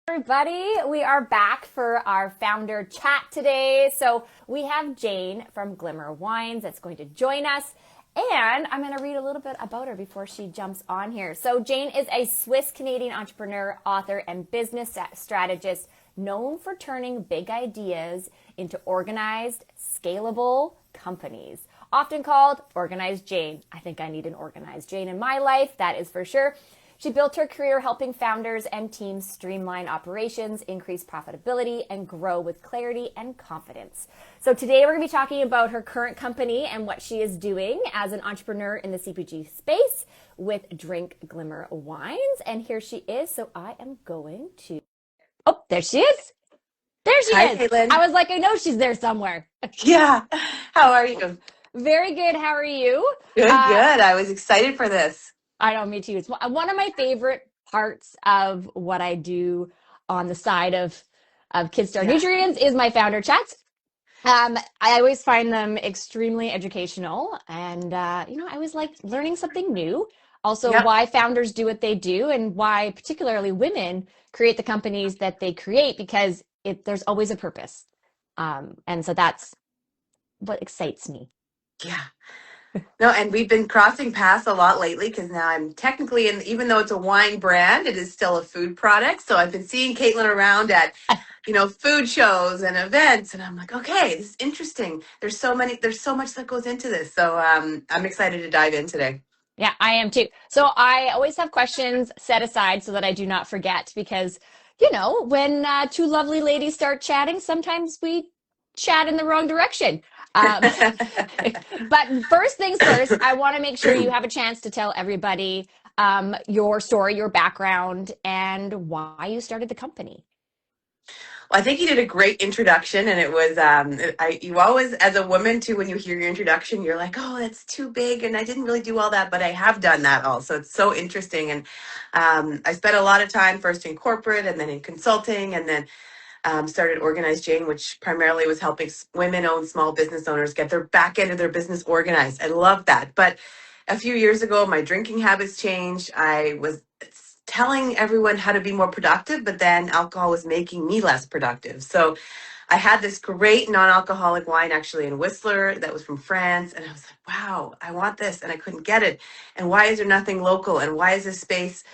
Everybody, we are back for our founder chat today. So we have Jane from Glimmer Wines that's going to join us. And I'm going to read a little bit about her before she jumps on here. So Jane is a Swiss-Canadian entrepreneur, author, and business strategist known for turning big ideas into organized, scalable companies. Often called Organized Jane. I think I need an Organized Jane in my life, that is for sure. She built her career helping founders and teams streamline operations, increase profitability, and grow with clarity and confidence. So today we're going to be talking about her current company and what she is doing as an entrepreneur in the CPG space with Drink Glimmer Wines. And here she is. So I am going to... Oh, there she is. There she Hi, is. Caitlin. I was like, I know she's there somewhere. Yeah. How are you? Very good. How are you? Good, good. I was excited for this. I know, me too. It's one of my favorite parts of what I do on the side of Kids Star Yeah. Nutrients is my founder chats. I always find them extremely educational, and I always like learning something new. Also, Yep. why founders do what they do, and why particularly women create the companies that they create, because there's always a purpose, and so that's what excites me. Yeah. No, and we've been crossing paths a lot lately because now I'm technically in, even though it's a wine brand, it is still a food product. So I've been seeing Caitlin around at, food shows and events, and I'm like, okay, this is interesting. There's so much that goes into this. So I'm excited to dive in today. Yeah, I am too. So I always have questions set aside so that I do not forget because, when two lovely ladies start chatting, sometimes we chat in the wrong direction. Um, but first things first, I want to make sure you have a chance to tell everybody your story, your background, and why you started the company. Well, I think you did a great introduction, and it was you always, as a woman too, when you hear your introduction, you're like, oh, that's too big, and I didn't really do all that, but I have done that also. It's so interesting, and I spent a lot of time first in corporate, and then in consulting, and then started Organized Jane, which primarily was helping women-owned small business owners get their back end of their business organized. I love that, but a few years ago, my drinking habits changed. I was telling everyone how to be more productive, but then alcohol was making me less productive. So I had this great non-alcoholic wine actually in Whistler that was from France. And I was like, wow, I want this. And I couldn't get it. And why is there nothing local? And why is this space,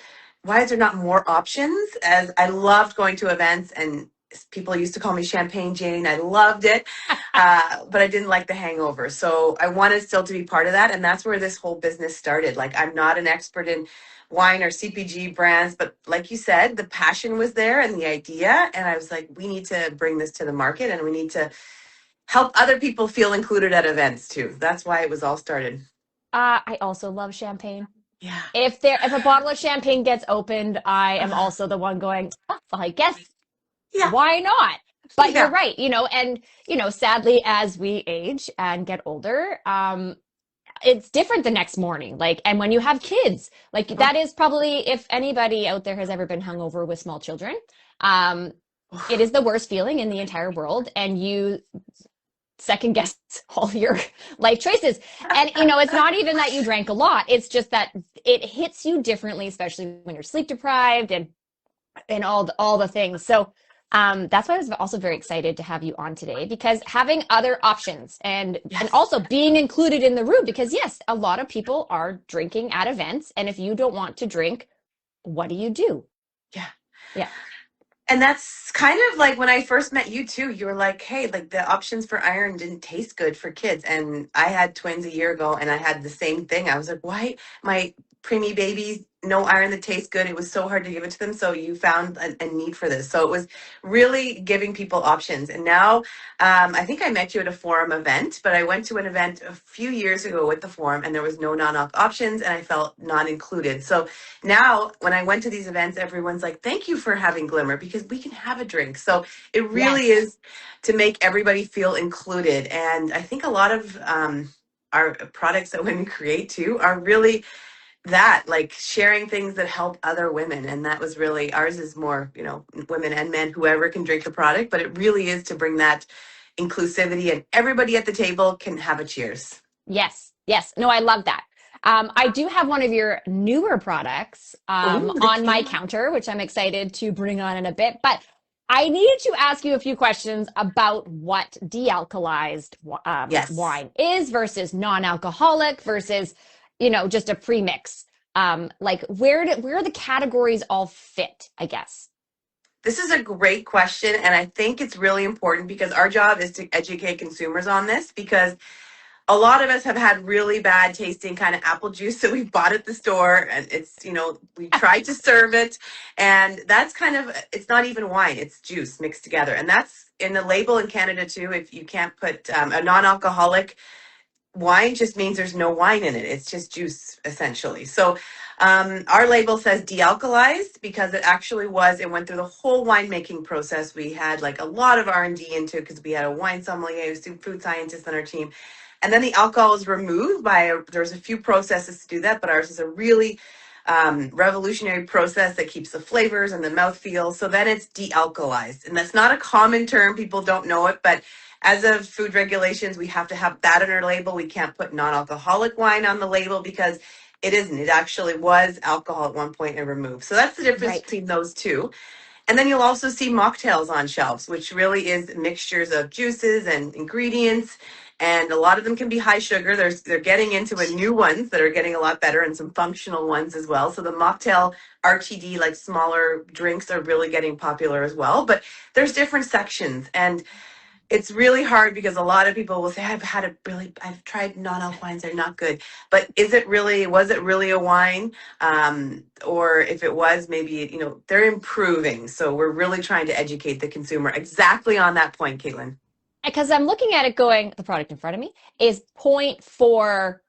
why is there not more options? As I loved going to events, and people used to call me Champagne Jane. I loved it, but I didn't like the hangover. So I wanted still to be part of that. And that's where this whole business started. Like, I'm not an expert in wine or CPG brands, but like you said, the passion was there and the idea. And I was like, we need to bring this to the market, and we need to help other people feel included at events too. That's why it was all started. I also love champagne. Yeah. If a bottle of champagne gets opened, I am also the one going, oh, well, I guess Yeah. why not? But you're Yeah. right, and sadly, as we age and get older, it's different the next morning. Like, and when you have kids, like that is probably, if anybody out there has ever been hungover with small children, um, it is the worst feeling in the entire world, and you second guess all your life choices. And it's not even that you drank a lot; it's just that it hits you differently, especially when you're sleep deprived and all the things. So that's why I was also very excited to have you on today, because having other options and Yes. also being included in the room, because yes, a lot of people are drinking at events, and if you don't want to drink, what do you do? Yeah. Yeah. And that's kind of like when I first met you too. You were like, hey, like the options for iron didn't taste good for kids. And I had twins a year ago, and I had the same thing. I was like, why my preemie babies, no iron that tastes good? It was so hard to give it to them. So you found a need for this. So it was really giving people options. And now I think I met you at a forum event, but I went to an event a few years ago with the forum, and there was no non-alc options, and I felt not included. So now when I went to these events, everyone's like, thank you for having Glimmer, because we can have a drink. So it really Yes. is to make everybody feel included. And I think a lot of our products that women create too are really that, like sharing things that help other women. And that was really, ours is more, women and men, whoever can drink the product, but it really is to bring that inclusivity, and everybody at the table can have a cheers. Yes. Yes. No, I love that. I do have one of your newer products Oh, the on my can. counter, which I'm excited to bring on in a bit. But I needed to ask you a few questions about what de-alcoholized Yes. wine is versus non-alcoholic versus, just a premix. Like where the categories all fit, I guess. This is a great question, and I think it's really important because our job is to educate consumers on this because a lot of us have had really bad tasting kind of apple juice that we bought at the store, and we tried to serve it, and that's kind of, it's not even wine, it's juice mixed together. And that's in the label in Canada too. If you can't put a non-alcoholic, wine just means there's no wine in it. It's just juice essentially. So our label says de-alcoholized because it went through the whole winemaking process. We had like a lot of R&D into it because we had a wine sommelier, food scientist on our team. And then the alcohol is removed there's a few processes to do that, but ours is a really revolutionary process that keeps the flavors and the mouthfeel. So then it's de-alcoholized. And that's not a common term. People don't know it, but as of food regulations, we have to have that on our label. We can't put non-alcoholic wine on the label because it isn't. It actually was alcohol at one point and removed. So that's the difference Right. between those two. And then you'll also see mocktails on shelves, which really is mixtures of juices and ingredients. And a lot of them can be high sugar. They're getting into a new ones that are getting a lot better and some functional ones as well. So the mocktail RTD, like smaller drinks, are really getting popular as well. But there's different sections. And it's really hard because a lot of people will say, I've tried non-alc wines, they're not good. But was it really a wine? Or if it was, maybe, they're improving. So we're really trying to educate the consumer exactly on that point, Caitlin. Because I'm looking at it going, the product in front of me is 0.4%.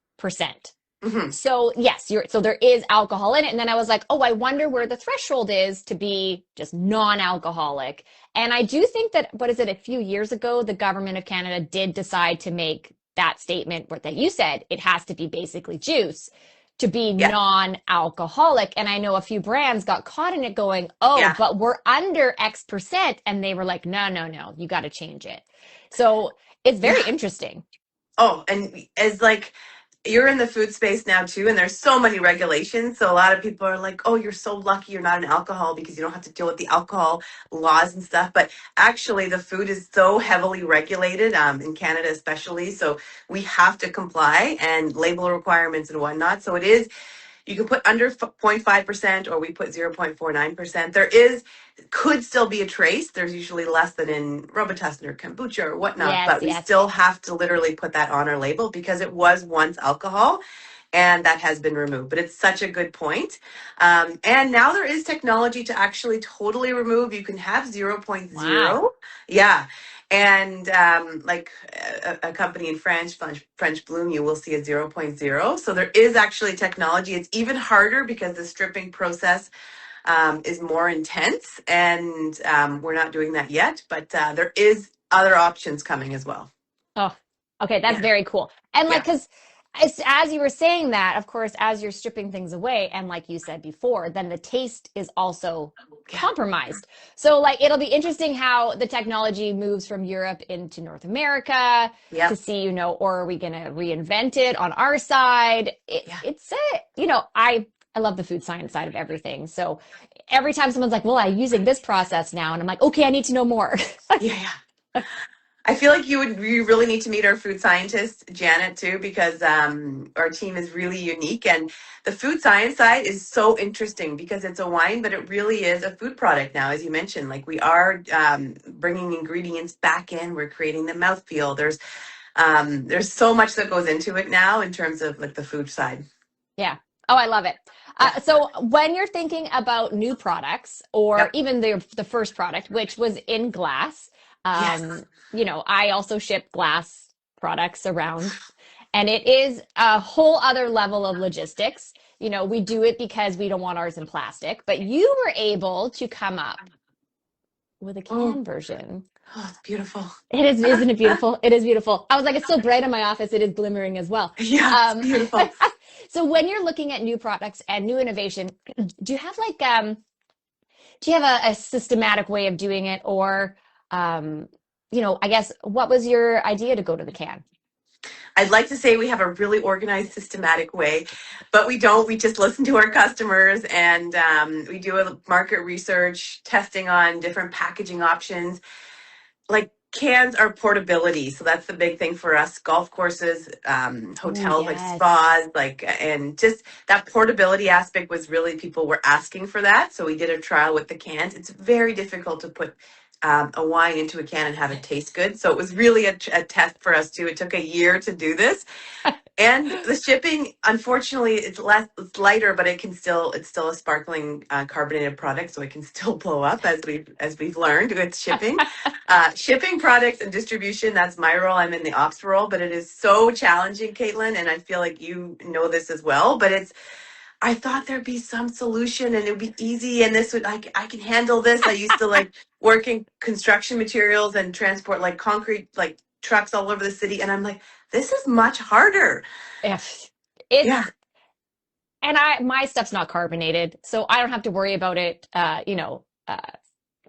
Hmm. So yes, so there is alcohol in it. And then I was like, oh, I wonder where the threshold is to be just non-alcoholic. And I do think that, what is it, a few years ago, the government of Canada did decide to make that statement that you said it has to be basically juice to be Yeah, non-alcoholic. And I know a few brands got caught in it going, oh, yeah. but we're under X percent. And they were like, no, no, no, you got to change it. So it's very Yeah. interesting. Oh, and as like you're in the food space now too, and there's so many regulations. So a lot of people are like, "Oh, you're so lucky you're not an alcohol because you don't have to deal with the alcohol laws and stuff." But actually, the food is so heavily regulated in Canada, especially. So we have to comply and label requirements and whatnot. So it is, you can put under 0.5% or we put 0.49%. Could still be a trace. There's usually less than in Robitussin or kombucha or whatnot, Yes, but we yes. still have to literally put that on our label because it was once alcohol and that has been removed. But it's such a good point. And now there is technology to actually totally remove. You can have zero point Wow. 0.0. Yeah. And like a company in French Bloom, you will see a zero point 0.0. So there is actually technology. It's even harder because the stripping process is more intense, and we're not doing that yet. But there is other options coming as well. Oh, okay, that's Yeah, very cool. And like, yeah, because as you were saying that, of course, as you're stripping things away, and like you said before, then the taste is also yeah, compromised. So, like, it'll be interesting how the technology moves from Europe into North America to yep, see, or are we going to reinvent it on our side? yeah, It's I love the food science side of everything. So every time someone's like, "Well, I'm using this process now," and I'm like, "Okay, I need to know more." yeah, yeah. I feel like you really need to meet our food scientist, Janet, too, because our team is really unique. And the food science side is so interesting because it's a wine, but it really is a food product now, as you mentioned. Like we are bringing ingredients back in, we're creating the mouthfeel. There's so much that goes into it now in terms of like the food side. Yeah. Oh, I love it. Yeah. So when you're thinking about new products or Yep. even the first product, which was in glass, Yes. I also ship glass products around, and it is a whole other level of logistics. We do it because we don't want ours in plastic, but you were able to come up with a Oh, can version. oh, it's beautiful. It is, isn't it beautiful? It is beautiful. I was like, it's so bright in my office. It is glimmering as well. Yeah, it's Um, beautiful. so when you're looking at new products and new innovation, do you have do you have a systematic way of doing it, or I guess what was your idea to go to the can? I'd like to say we have a really organized, systematic way, but we don't. We just listen to our customers, and we do a market research, testing on different packaging options. Like cans are portability, so that's the big thing for us. Golf courses, Oh, hotels, like yes. spas, like, and just that portability aspect was really, people were asking for that. So we did a trial with the cans. It's very difficult to put a wine into a can and have it taste good. So it was really a test for us too. It took a year to do this. And the shipping, unfortunately, it's lighter, but it's still a sparkling carbonated product, so it can still blow up as we've learned with shipping. Shipping products and distribution, that's my role. I'm in the ops role, but it is so challenging, Caitlin, and I feel like you know this as well. But I thought there'd be some solution and it would be easy, and this would I can handle this. I used to like work in construction materials and transport like concrete, like trucks all over the city, and I'm like, this is much harder. If Yeah, it's and my stuff's not carbonated, so I don't have to worry about it,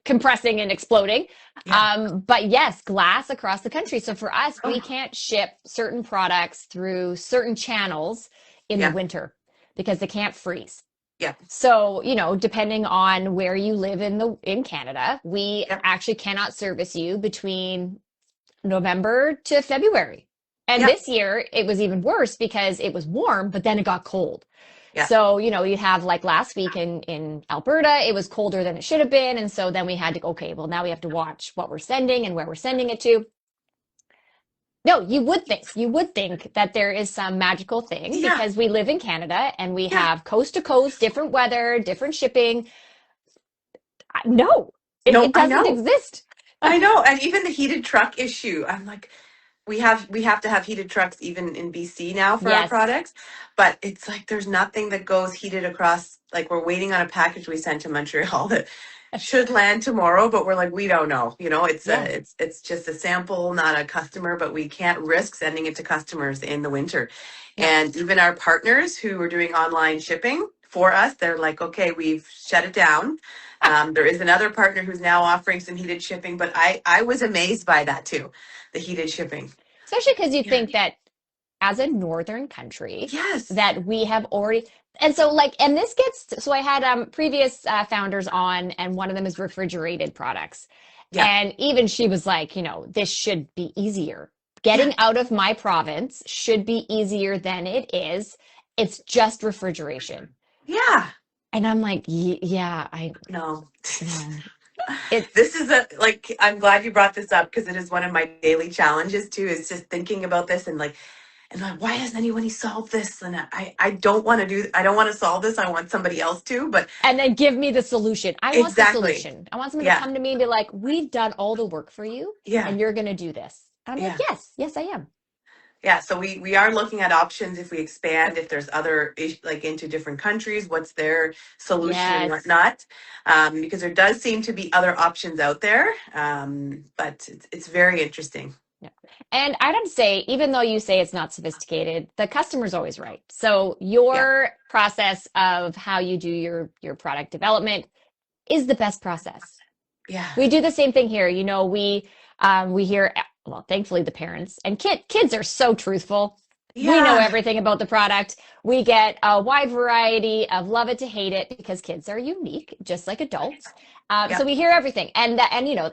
compressing and exploding. yeah. But yes, glass across the country. So for us, we Oh, can't ship certain products through certain channels in the yeah, winter because they can't freeze. yeah, So, depending on where you live in Canada, we yeah, actually cannot service you between November to February. And yeah, this year it was even worse because it was warm, but then it got cold. yeah, So, you have like last week in Alberta, it was colder than it should have been. And so then we had to go, okay, well, now we have to watch what we're sending and where we're sending it to. No, you would think that there is some magical thing yeah, because we live in Canada and we yeah. have coast to coast, different weather, different shipping. No, it, No, it doesn't exist. I know, and even the heated truck issue. I'm like, we have to have heated trucks even in BC now for our Yes. products, but it's like there's nothing that goes heated across. Like we're waiting on a package we sent to Montreal that should land tomorrow, but we're like, we don't know. Yeah. It's just a sample, not a customer, but we can't risk sending it to customers in the winter. No. And even our partners who are doing online shipping for us, they're like, okay, we've shut it down. There is another partner who's now offering some heated shipping, but I was amazed by that too, the heated shipping. Especially because you Yeah. think that as a northern country Yes. that we have already and so like and this gets so I had previous founders on and one of them is refrigerated products Yeah. and even she was like this should be easier Yeah. getting out of my province should be easier than it is. It's just refrigeration. Yeah. And I'm like, yeah, I No. know it's This is I'm glad you brought this up because it is one of my daily challenges too, is just thinking about this and like, why hasn't anybody solved this? And I I don't want to solve this. I want somebody else to, but and then give me the solution. I want the exactly. solution. I want someone to Yeah. come to me and be like, we've done all the work for you Yeah. and you're going to do this. And I'm like, Yeah. yes, yes, I am. Yeah, so we are looking at options if we expand, if there's other like into different countries, what's their solution and Yes. whatnot, because there does seem to be other options out there, but it's very interesting. Yeah. And I'd have to say, even though you say it's not sophisticated, the customer's always right. So Yeah, your process of how you do your product development is the best process. yeah, We do the same thing here. We hear well, thankfully the parents and kids are so truthful. We know yeah, everything about the product. We get a wide variety of love it to hate it because kids are unique, just like adults. yeah, So we hear everything, and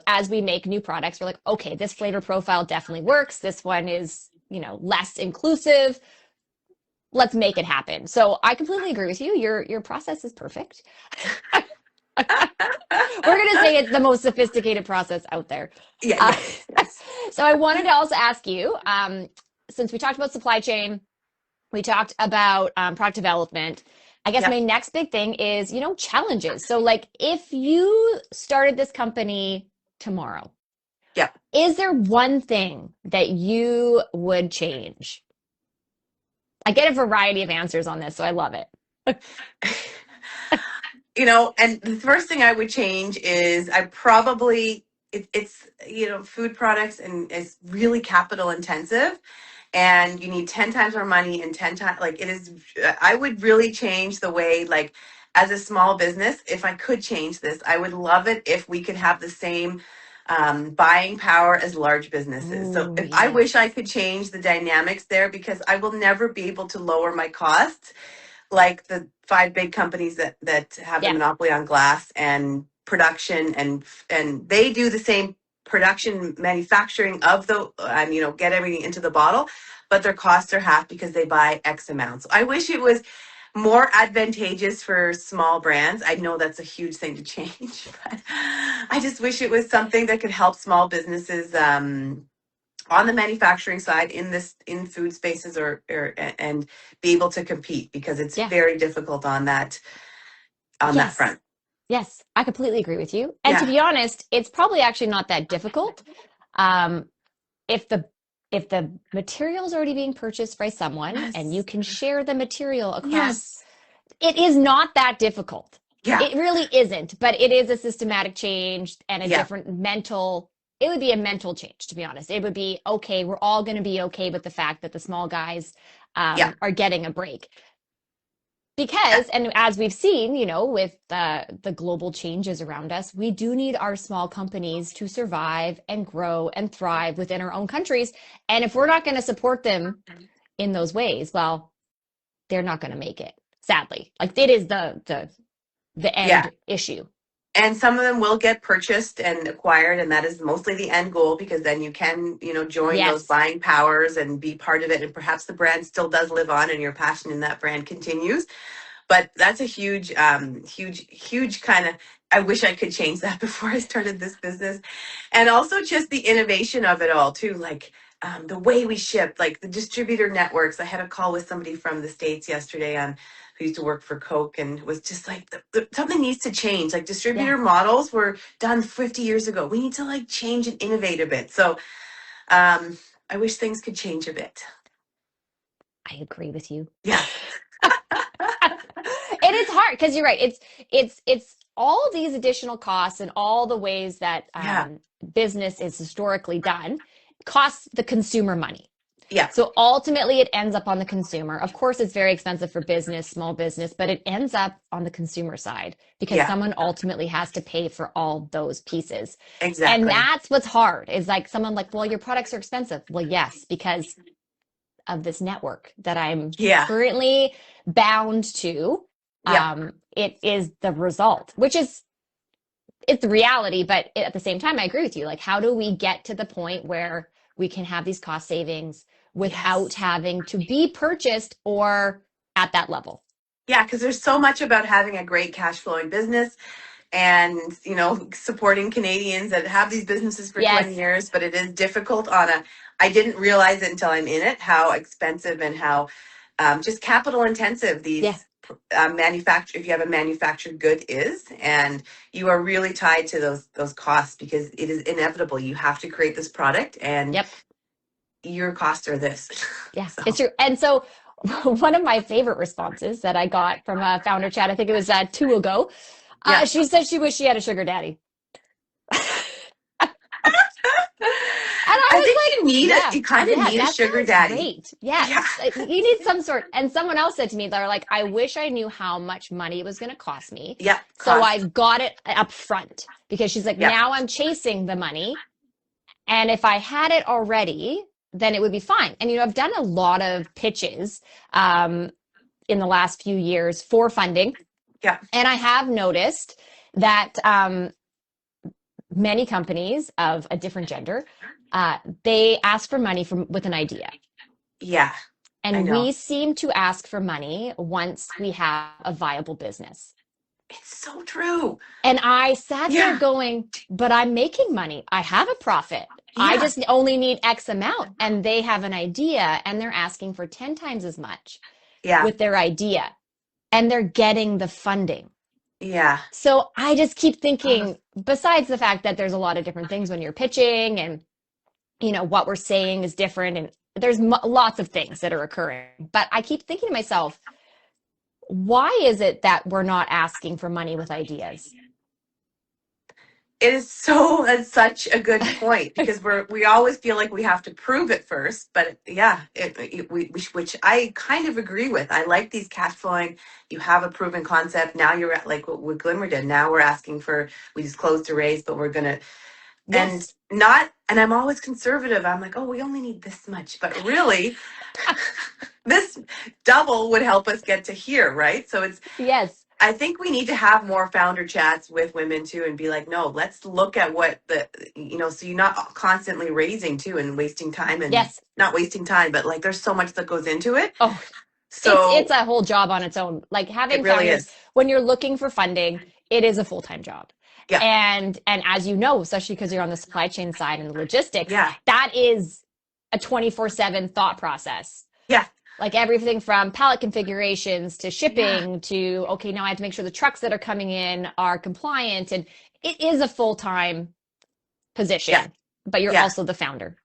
as we make new products, we're like, okay, this flavor profile definitely works. This one is less inclusive. Let's make it happen. So I completely agree with you. Your process is perfect. We're gonna say it's the most sophisticated process out there. yeah, Uh, yes, yes, so I wanted to also ask you, since we talked about supply chain, we talked about product development. I guess yeah, my next big thing is, challenges. So like if you started this company tomorrow, yeah. is there one thing that you would change? I get a variety of answers on this, so I love it. And the first thing I would change is I probably it's food products and is really capital intensive, and you need 10 times more money and 10 times, like, it is. I would really change the way, like, as a small business, if I could change this, I would love it if we could have the same buying power as large businesses. So Ooh, if I yes. wish I could change the dynamics there, because I will never be able to lower my costs like the five big companies that have the Yeah. monopoly on glass and production, and they do the same production manufacturing of the get everything into the bottle, but their costs are half because they buy X amounts. I wish it was more advantageous for small brands. I know that's a huge thing to change, but I just wish it was something that could help small businesses on the manufacturing side in food spaces or and be able to compete, because it's Yeah. very difficult on that Yes. front. Yes. I completely agree with you. And to Yeah. be honest, it's probably actually not that difficult. Um, if the if the material is already being purchased by someone and you Yes. can share the material across, Yes. it is not that difficult. Yeah. It really isn't, but it is a systematic change and a Yeah. different mental, it would be a mental change, to be honest. It would be, okay, we're all going to be okay with the fact that the small guys Yeah. are getting a break. Yeah. Because, and as we've seen, with the global changes around us, we do need our small companies to survive and grow and thrive within our own countries. And if we're not going to support them in those ways, well, they're not going to make it, sadly. Like, it is the Yeah. end issue. And some of them will get purchased and acquired, and that is mostly the end goal, because then you can, join those Yes. buying powers and be part of it, and perhaps the brand still does live on and your passion in that brand continues. But that's a huge kind of, I wish I could change that before I started this business. And also just the innovation of it all too, like the way we ship, like the distributor networks. I had a call with somebody from the States yesterday who used to work for Coke, and was just like, something needs to change. Like, Yeah, distributor models were done 50 years ago. We need to like change and innovate a bit. So I wish things could change a bit. I agree with you. Yeah. It is hard because you're right. It's all these additional costs and all the ways that Yeah. business is historically done costs the consumer money. Yeah. So ultimately, it ends up on the consumer. Of course, it's very expensive for business, small business, but it ends up on the consumer side because Yeah. someone ultimately has to pay for all those pieces. And Exactly. that's what's hard is like someone like, well, your products are expensive. Well, yes, because of this network that I'm Yeah. currently bound to. Yep. It is the result, which is it's the reality, but at the same time, I agree with you. Like, how do we get to the point where we can have these cost savings without Yes. having to be purchased or at that level? Yeah, because there's so much about having a great cash flowing business, and supporting Canadians that have these businesses for 20 Yes. years, but it is difficult I didn't realize it until I'm in it, how expensive and how just capital intensive Yeah. these if you have a manufactured good is, and you are really tied to those costs, because it is inevitable. You have to create this product, and Yep. your costs are this. Yeah. It's So true. And so one of my favorite responses that I got from a founder chat, I think it was two ago, yeah. she said she wished she had a sugar daddy. And I I was think like, you kind of yeah, need a that sugar sounds daddy. great. Yeah, Yeah. you need some sort. And someone else said to me, they're like, I wish I knew how much money it was going to cost me. Yep. So I Cost. got it up front because she's like, Yep. now I'm chasing the money. And if I had it already, then it would be fine. And, I've done a lot of pitches in the last few years for funding. Yep. And I have noticed that many companies of a different gender, they ask for money with an idea. Yeah. I And know. we seem to ask for money once we have a viable business. It's so true. And I sat there Yeah. going, but I'm making money. I have a profit. I Yeah. just only need X amount. And they have an idea and they're asking for 10 times as much Yeah. with their idea and they're getting the funding. Yeah. So I just keep Uh, thinking, besides the fact that there's a lot of different things when you're pitching and what we're saying is different and there's lots of things that are occurring, but I keep thinking to myself, why is it that we're not asking for money with ideas? it is that's such a good point, because we always feel like we have to prove it first, but yeah, which I kind of agree with. I like these cash flowing. You have a proven concept. Now you're at, like what Glimmer did. Now we're asking for, we just closed a raise, but we're gonna and Yes. and I'm always conservative. I'm like, oh, we only need this much, but really this double would help us get to here, right? So Yes. I think we need to have more founder chats with women too and be like, no, let's look at what so you're not constantly raising too and wasting time, and Yes. not wasting time, but like there's so much that goes into it. Oh, it's So a whole job on its own. Like it having really founders, is. when you're looking for funding, it is a full-time job. Yeah. And as you know, especially because you're on the supply chain side and the logistics, Yeah. that is a 24/7 thought process. Yeah. Like everything from pallet configurations to Yeah. shipping to, okay, now I have to make sure the trucks that are coming in are compliant. And it is a full-time Yeah. position, but you're Yeah. also the founder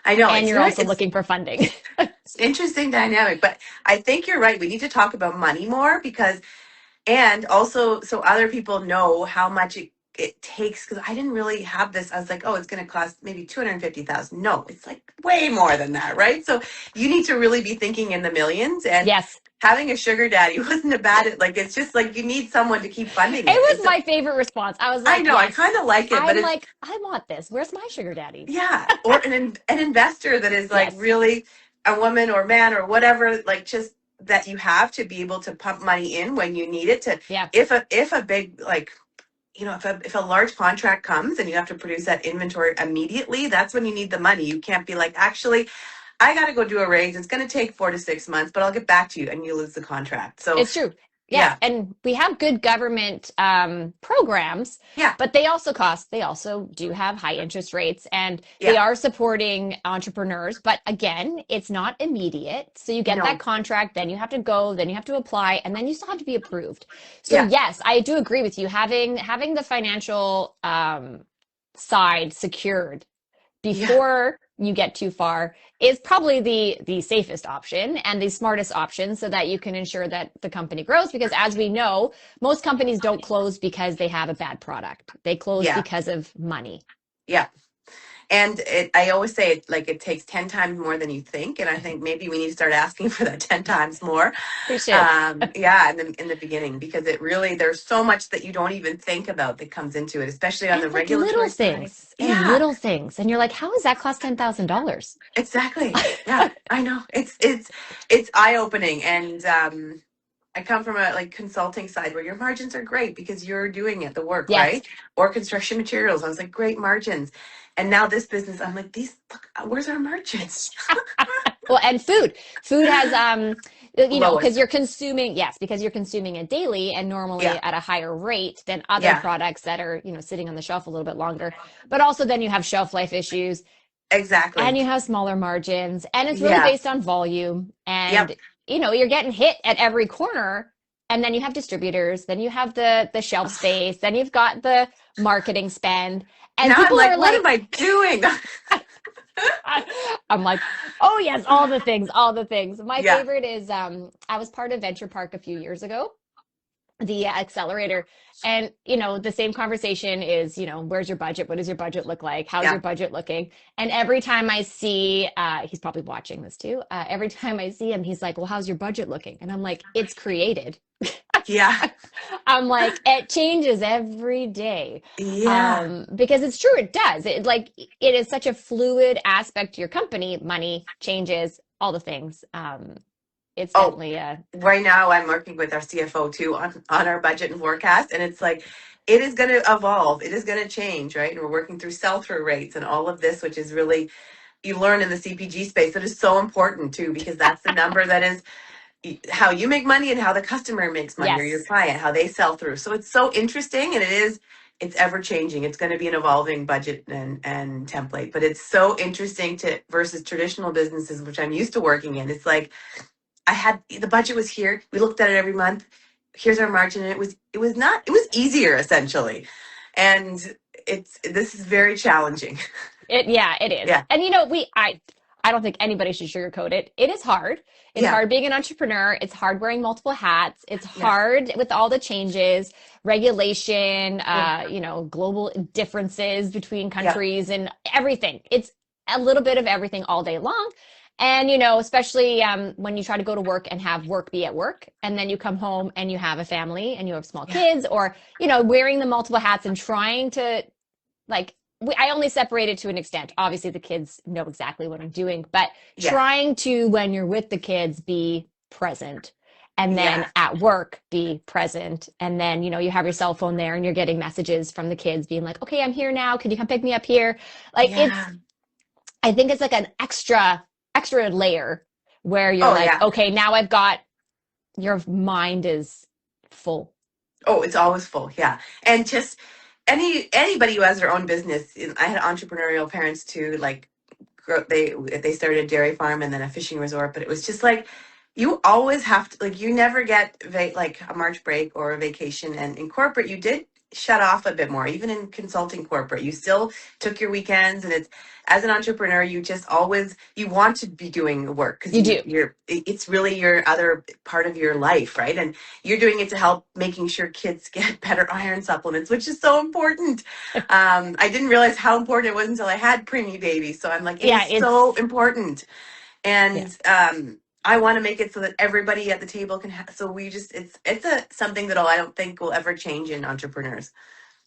I know. and you're also looking for funding. It's interesting dynamic, but I think you're right. We need to talk about money more, because and also so other people know how much it takes, because I didn't really have this. I was like, oh, it's going to cost maybe 250,000. No, it's like way more than that, right? So you need to really be thinking in the millions, and Yes. having a sugar daddy wasn't a bad, like, it's just like you need someone to keep funding it. It was my favorite response. I was I like, know, I yes. kind of like it, but I'm it's, like, I want this. Where's my sugar daddy? yeah, or an investor that is like Yes. really a woman or man or whatever, like just that you have to be able to pump money in when you need it to, Yeah. if a big, like, if a large contract comes and you have to produce that inventory immediately, that's when you need the money. You can't be like, actually, I got to go do a raise. It's going to take 4 to 6 months, but I'll get back to you, and you lose the contract. So It's true. Yeah. yeah, And we have good government programs, yeah, but they also cost, they also do have high interest rates and they yeah, are supporting entrepreneurs. But again, it's not immediate. So you get that no, contract, then you have to go, then you have to apply, and then you still have to be approved. So yeah, yes, I do agree with you. Having the financial side secured yeah. before you get too far is probably the safest option and the smartest option so that you can ensure that the company grows, because as we know, most companies don't close because they have a bad product. They close Yeah. because of money. Yeah. And I always say it takes 10 times more than you think. And I think maybe we need to start asking for that 10 times more. We should. Yeah, in the beginning, because it really, there's so much that you don't even think about that comes into it, especially on the And like little regulatory side. things and Yeah, little things. And you're like, how does that cost $10,000? exactly. Yeah, I know. It's eye-opening. And I come from a like consulting side where your margins are great because you're doing it, the work, Yes. right? Or construction materials. I was like, great margins. And now this business, I'm like, look, where's our margins? Well, and food has, because Lowest. you're consuming, yes, because you're consuming it daily and normally Yeah, at a higher rate than other yeah, products that are, sitting on the shelf a little bit longer. But also then you have shelf life issues and exactly. you have smaller margins and it's really Yeah, based on volume yep. and, you're getting hit at every corner. And then you have distributors, then you have the shelf space, then you've got the marketing spend. And Now I'm people like, are what am like, I doing? I'm like, oh yes, all the things, all the things. My Yeah, favorite is I was part of Venture Park a few years ago, the accelerator, and the same conversation is, where's your budget? What does your budget look like? How's yeah, your budget looking? And every time I see, he's probably watching this too. Every time I see him, he's like, well, how's your budget looking? And I'm like, it's created. yeah, I'm like, it changes every day. yeah. Because it's true, it does. It is such a fluid aspect to your company. Money changes, all the things. It's Oh, definitely right now I'm working with our CFO too on our budget and forecast, and it's like it is going to evolve. It is going to change, right? And we're working through sell-through rates and all of this, which is really you learn in the CPG space that is so important too, because that's the number that is how you make money and how the customer makes money, or your yes. client, how they sell through. So it's so interesting, and it's ever changing. It's going to be an evolving budget and template, but it's so interesting to versus traditional businesses, which I'm used to working in. It's like I had the budget was here. We looked at it every month. Here's our margin, and it was easier essentially, and this is very challenging. Yeah, it is. Yeah, And I don't think anybody should sugarcoat it. It is hard. It's yeah, hard being an entrepreneur. It's hard wearing multiple hats. It's yeah, hard with all the changes, regulation, yeah, global differences between yeah, countries and everything. It's a little bit of everything all day long. And, especially when you try to go to work and have work be at work, and then you come home and you have a family and you have small yeah, kids, or, wearing the multiple hats and trying to like I only separate it to an extent. Obviously, the kids know exactly what I'm doing, but Yeah. trying to, when you're with the kids, be present. And then Yeah. at work, be present. And then, you have your cell phone there and you're getting messages from the kids being like, okay, I'm here now. Can you come pick me up here? Like Yeah. I think it's like an extra layer where you're Oh, like, yeah. okay, now your mind is full. Oh, it's always full. Yeah. And just anybody who has their own business. I had entrepreneurial parents too, like they started a dairy farm and then a fishing resort, but it was just like you always have to, like, you never get like a March break or a vacation. And in corporate you did shut off a bit more. Even in consulting corporate you still took your weekends. And it's, as an entrepreneur, you just always, you want to be doing work because You do. it's really your other part of your life, right? And you're doing it to help making sure kids get better iron supplements, which is so important. I didn't realize how important it was until I had preemie babies. So I'm like, it Yeah, is so important. yeah, And I want to make it so that everybody at the table can have, so we just, it's a something that I don't think will ever change in entrepreneurs.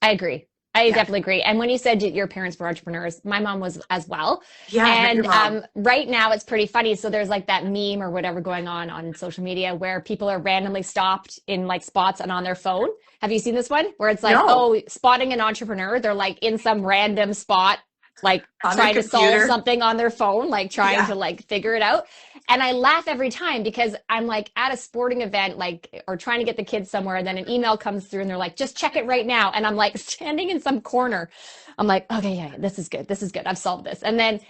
I agree. I Yeah. definitely agree. And when you said your parents were entrepreneurs, my mom was as well. Yeah, I met your And mom. right now it's pretty funny. So there's like that meme or whatever going on social media where people are randomly stopped in like spots and on their phone. Have you seen this one where it's like, No, oh, spotting an entrepreneur? They're like in some random spot, like on their trying to solve computer. something on their phone, like trying Yeah. to like figure it out. And I laugh every time because I'm like at a sporting event, like, or trying to get the kids somewhere. And then an email comes through and they're like, just check it right now. And I'm like standing in some corner. I'm like, okay, yeah, this is good. This is good. I've solved this. And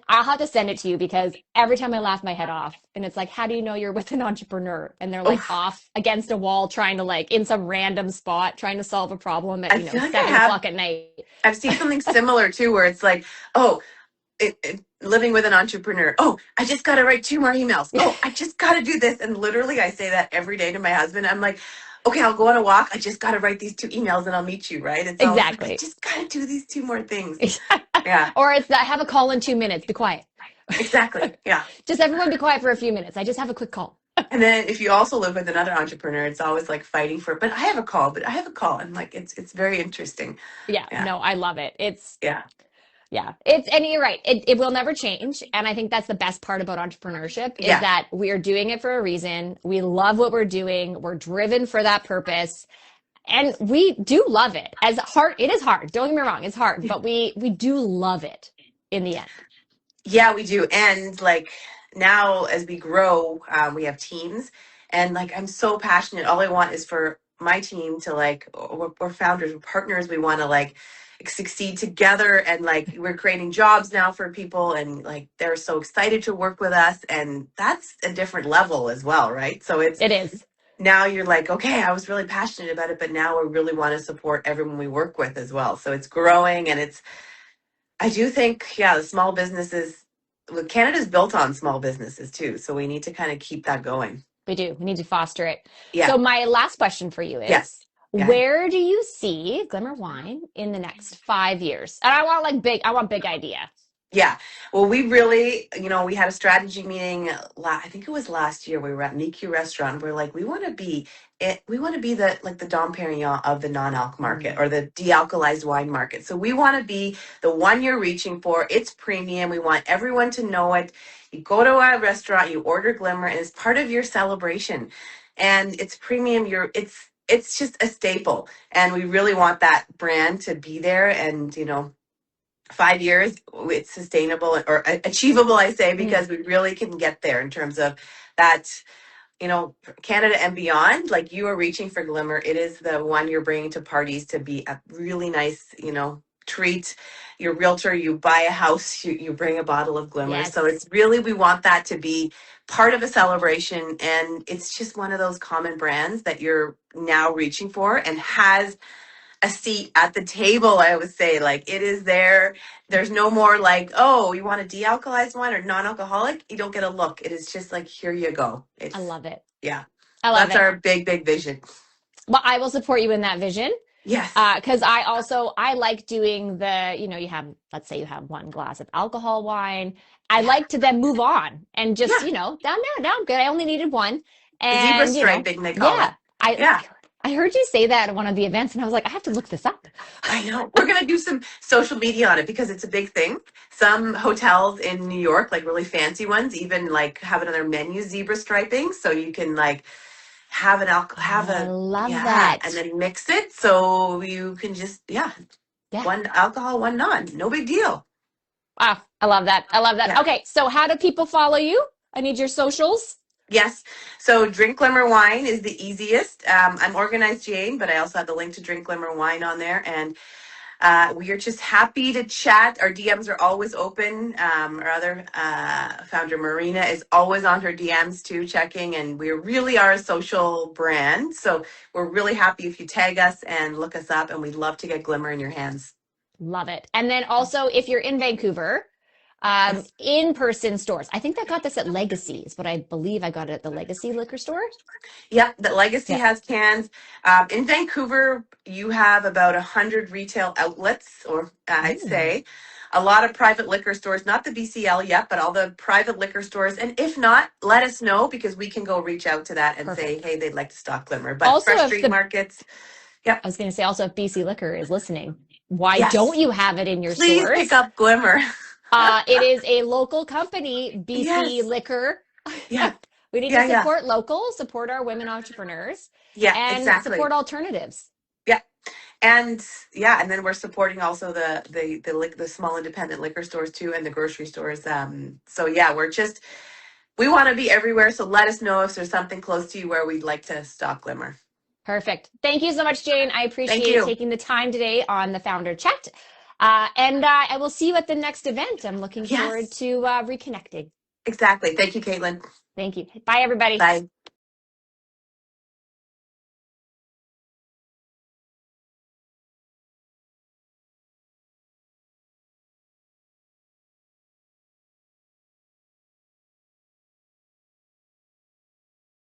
I'll have to send it to you because every time I laugh my head off and it's like, how do you know you're with an entrepreneur? And they're like Oh, off against a wall, trying to like in some random spot, trying to solve a problem at, I feel like 7 o'clock at night. I've seen something similar too, where it's like, oh, living with an entrepreneur. Oh, I just got to write 2 more emails. Oh, I just got to do this. And literally, I say that every day to my husband. I'm like, okay, I'll go on a walk. I just got to write these 2 emails and I'll meet you, right? It's always like, I Exactly. just got to do these 2 more things. Yeah, Or it's that have a call in 2 minutes. Be quiet. exactly. Yeah. Just everyone be quiet for a few minutes. I just have a quick call. And then if you also live with another entrepreneur, it's always like fighting for, but I have a call, but I have a call. And like, it's very interesting. Yeah, Yeah. no, I love it. Yeah. And you're right. It will never change. And I think that's the best part about entrepreneurship is Yeah. that we are doing it for a reason. We love what we're doing. We're driven for that purpose. And we do love it. As hard, it is hard. Don't get me wrong, it's hard, but we do love it in the end. Yeah, we do. And like now, as we grow, we have teams, and like I'm so passionate. All I want is for my team to like, we're founders, we're partners. We want to like succeed together, and like we're creating jobs now for people, and like they're so excited to work with us, and that's a different level as well, right? So it's It is. now you're like, okay, I was really passionate about it, but now we really want to support everyone we work with as well. So it's growing, and it's, I do think, yeah, the small businesses, well, Canada's built on small businesses too. So we need to kind of keep that going. We do. We need to foster it. Yeah. So my last question for you Yes. is, Yeah. where do you see Glimmer Wine in the next 5 years? And I want big idea. Yeah. Well, we really, we had a strategy meeting. I think it was last year. We were at Miku Restaurant. We're like, we want to be it. We want to be the like the Dom Perignon of the non-alc market or the de-alcoholized wine market. So we want to be the one you're reaching for. It's premium. We want everyone to know it. You go to a restaurant, you order Glimmer, and it's part of your celebration. And it's premium. It's just a staple, and we really want that brand to be there. And 5 years, it's sustainable or achievable, I say, because we really can get there in terms of that, Canada and beyond. Like, you are reaching for Glimmer. It is the one you're bringing to parties to be a really nice, treat. Your realtor, you buy a house, you bring a bottle of Glimmer. So Yes. it's really, we want that to be part of a celebration. And it's just one of those common brands that you're now reaching for and has a seat at the table. I always say, like, it is there. There's no more like, oh, you want a de-alcoholized wine or non-alcoholic? You don't get a look. It is just like, here you go. I It's, love it. yeah, I love that's it. our big vision. Well, I will support you in that vision. Yes. Because I like doing you have, let's say you have one glass of alcohol wine. I like to then move on and just, Yeah. down there, down good. I only needed one. Zebra And, striping, they call it. yeah, I, Yeah. I heard you say that at one of the events, and I was like, I have to look this up. I know. We're going to do some social media on it because it's a big thing. Some hotels in New York, like really fancy ones, even like have it on their menu, zebra striping. So you can like have have Oh, I a, love yeah, and that. then mix it. So you can just, yeah, Yeah. one alcohol, one non. No big deal. Wow. I love that. I love that. Yeah. Okay. So how do people follow you? I need your socials. Yes. So Drink Glimmer Wine is the easiest. I'm Organized Jane, but I also have the link to Drink Glimmer Wine on there. And we are just happy to chat. Our DMs are always open. Our other founder, Marina, is always on her DMs too, checking. And we really are a social brand. So we're really happy if you tag us and look us up. And we'd love to get Glimmer in your hands. Love it. And then also, if you're in Vancouver, Yes. in-person stores. I think I got this at Legacy, is what I believe I got it at the Legacy liquor store. Yep, the Legacy Yeah. has cans. In Vancouver, you have about 100 retail outlets, or I'd Ooh, say a lot of private liquor stores, not the BCL yet, but all the private liquor stores. And if not, let us know because we can go reach out to that and say, perfect. hey, they'd like to stock Glimmer. But Also, Fresh if Street the Markets, yep, I was going to say also if BC Liquor is listening, why don't yes, you have it in your please pick stores? up Glimmer. It is a local company, BC Yes, Liquor. yeah, We need to yeah, yeah, support local, support our women entrepreneurs, yeah, and exactly. support alternatives. Yeah. And yeah, and then we're supporting also the small independent liquor stores too, and the grocery stores. So yeah, we want to be everywhere. So let us know if there's something close to you where we'd like to stock Glimmer. Perfect. Thank you so much, Jane. I Thank appreciate you. taking the time today on the Founder Chat. And I will see you at the next event. I'm looking forward Yes, to reconnecting. exactly. Thank you, Caitlin. Thank you. Bye, everybody. Bye.